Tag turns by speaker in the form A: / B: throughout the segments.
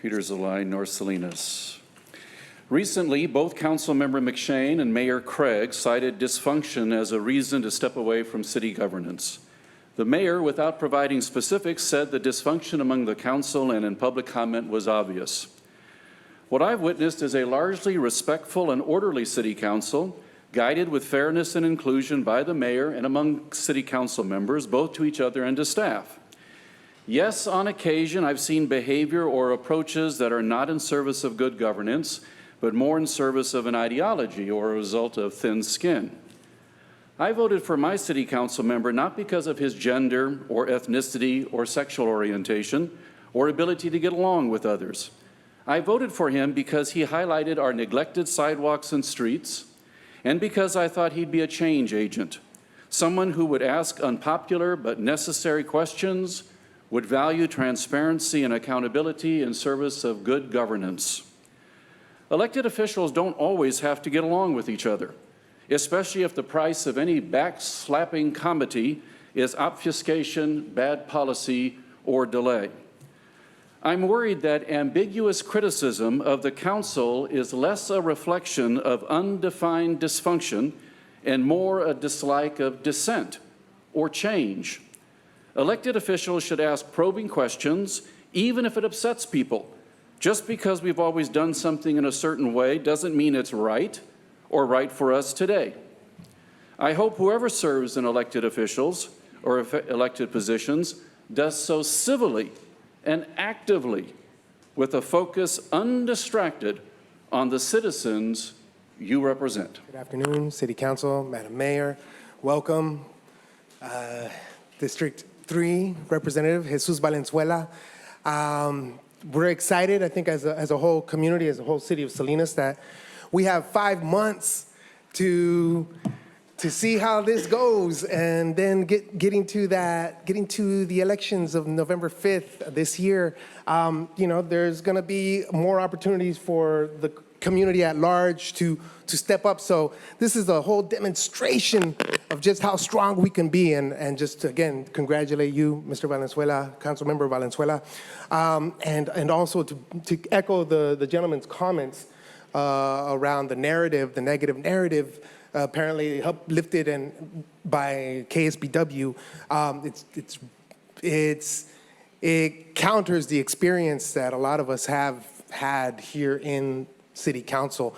A: Peter's a lie, North Salinas. Recently, both Councilmember McShane and Mayor Craig cited dysfunction as a reason to step away from city governance. The mayor, without providing specifics, said the dysfunction among the council and in public comment was obvious. What I've witnessed is a largely respectful and orderly city council, guided with fairness and inclusion by the mayor and among city council members, both to each other and to staff. Yes, on occasion, I've seen behavior or approaches that are not in service of good governance, but more in service of an ideology or a result of thin skin. I voted for my city council member not because of his gender or ethnicity or sexual orientation or ability to get along with others. I voted for him because he highlighted our neglected sidewalks and streets, and because I thought he'd be a change agent, someone who would ask unpopular but necessary questions, would value transparency and accountability in service of good governance. Elected officials don't always have to get along with each other, especially if the price of any backslapping comity is obfuscation, bad policy, or delay. I'm worried that ambiguous criticism of the council is less a reflection of undefined dysfunction and more a dislike of dissent or change. Elected officials should ask probing questions, even if it upsets people. Just because we've always done something in a certain way doesn't mean it's right or right for us today. I hope whoever serves in elected officials or elected positions does so civilly and actively with a focus undistracted on the citizens you represent.
B: Good afternoon, City Council, Madam Mayor. Welcome. District 3 Representative Jesus Valenzuela. We're excited, I think, as a whole community, as a whole city of Salinas, that we have 5 months to see how this goes, and then getting to the elections of November 5th this year. You know, there's going to be more opportunities for the community at large to step up. So this is a whole demonstration of just how strong we can be, and just to, again, congratulate you, Mr. Valenzuela, Councilmember Valenzuela, and also to echo the gentleman's comments around the narrative, the negative narrative, apparently uplifted and by KSBW. It counters the experience that a lot of us have had here in City Council.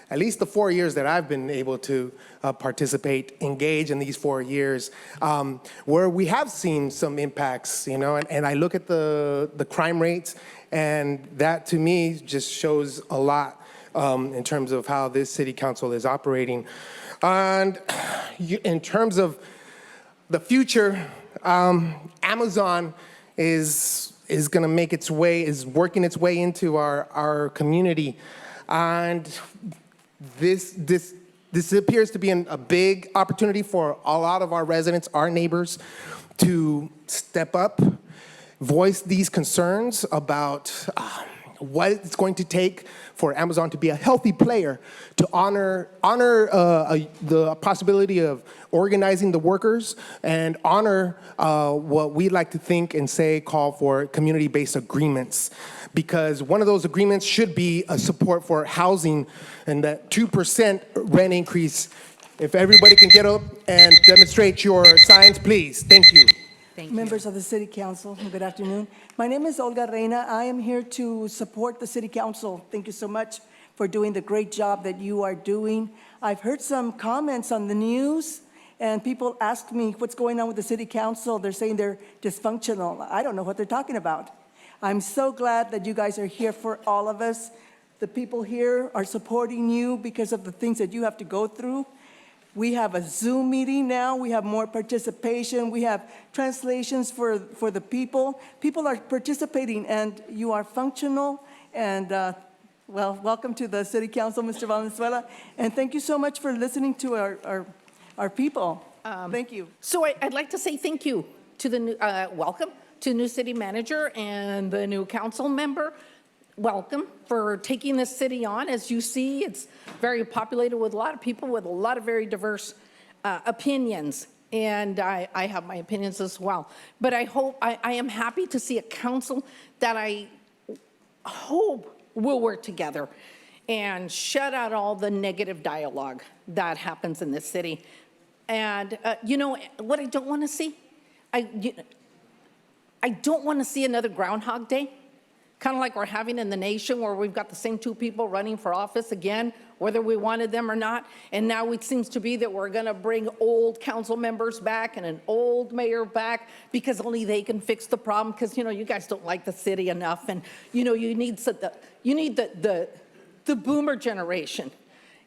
B: At least the 4 years that I've been able to participate, engage in these 4 years, where we have seen some impacts, you know, and I look at the crime rates, and that to me just shows a lot in terms of how this City Council is operating. And in terms of the future, Amazon is going to make its way, is working its way into our community. And this appears to be a big opportunity for a lot of our residents, our neighbors, to step up, voice these concerns about what it's going to take for Amazon to be a healthy player, to honor the possibility of organizing the workers, and honor what we like to think and say call for community-based agreements. Because one of those agreements should be a support for housing, and that 2% rent increase. If everybody can get up and demonstrate your signs, please. Thank you.
C: Thank you.
D: Members of the City Council, good afternoon. My name is Olga Reina. I am here to support the City Council. Thank you so much for doing the great job that you are doing. I've heard some comments on the news, and people ask me what's going on with the City Council. They're saying they're dysfunctional. I don't know what they're talking about. I'm so glad that you guys are here for all of us. The people here are supporting you because of the things that you have to go through. We have a Zoom meeting now. We have more participation. We have translations for the people. People are participating, and you are functional. And well, welcome to the City Council, Mr. Valenzuela. And thank you so much for listening to our people. Thank you.
C: So I'd like to say thank you to the new, welcome to the new city manager and the new council member. Welcome for taking this city on. As you see, it's very populated with a lot of people with a lot of very diverse opinions. And I have my opinions as well. But I hope, I am happy to see a council that I hope we'll work together and shut out all the negative dialogue that happens in this city. And you know what I don't want to see? I don't want to see another Groundhog Day, kind of like we're having in the nation, where we've got the same two people running for office again, whether we wanted them or not. And now it seems to be that we're going to bring old council members back and an old mayor back because only they can fix the problem, because, you know, you guys don't like the city enough. And, you know, you need the boomer generation,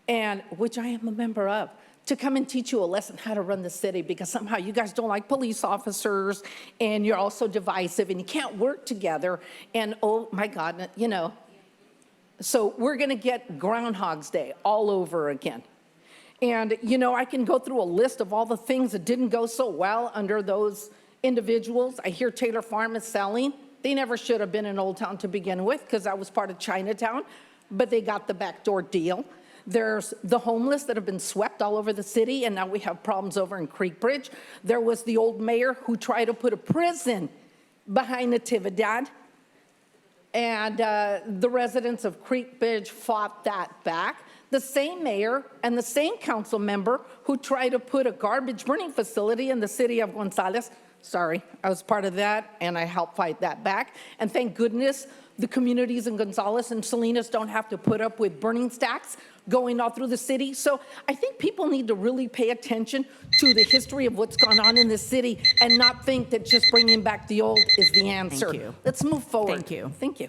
C: and which I am a member of, to come and teach you a lesson how to run the city, because somehow you guys don't like police officers and you're also divisive and you can't work together. And oh my God, you know, so we're gonna get Groundhog's Day all over again. And you know, I can go through a list of all the things that didn't go so well under those individuals. I hear Taylor Farm is selling. They never should have been in Old Town to begin with, because that was part of Chinatown, but they got the backdoor deal. There's the homeless that have been swept all over the city, and now we have problems over in Creek Bridge. There was the old mayor who tried to put a prison behind Natividad, and the residents of Creek Bridge fought that back. The same mayor and the same council member who tried to put a garbage burning facility in the city of Gonzales. Sorry, I was part of that, and I helped fight that back. And thank goodness the communities in Gonzales and Salinas don't have to put up with burning stacks going all through the city. So I think people need to really pay attention to the history of what's gone on in this city and not think that just bringing back the old is the answer.
E: Thank you.
C: Let's move forward.
E: Thank you.
C: Thank you.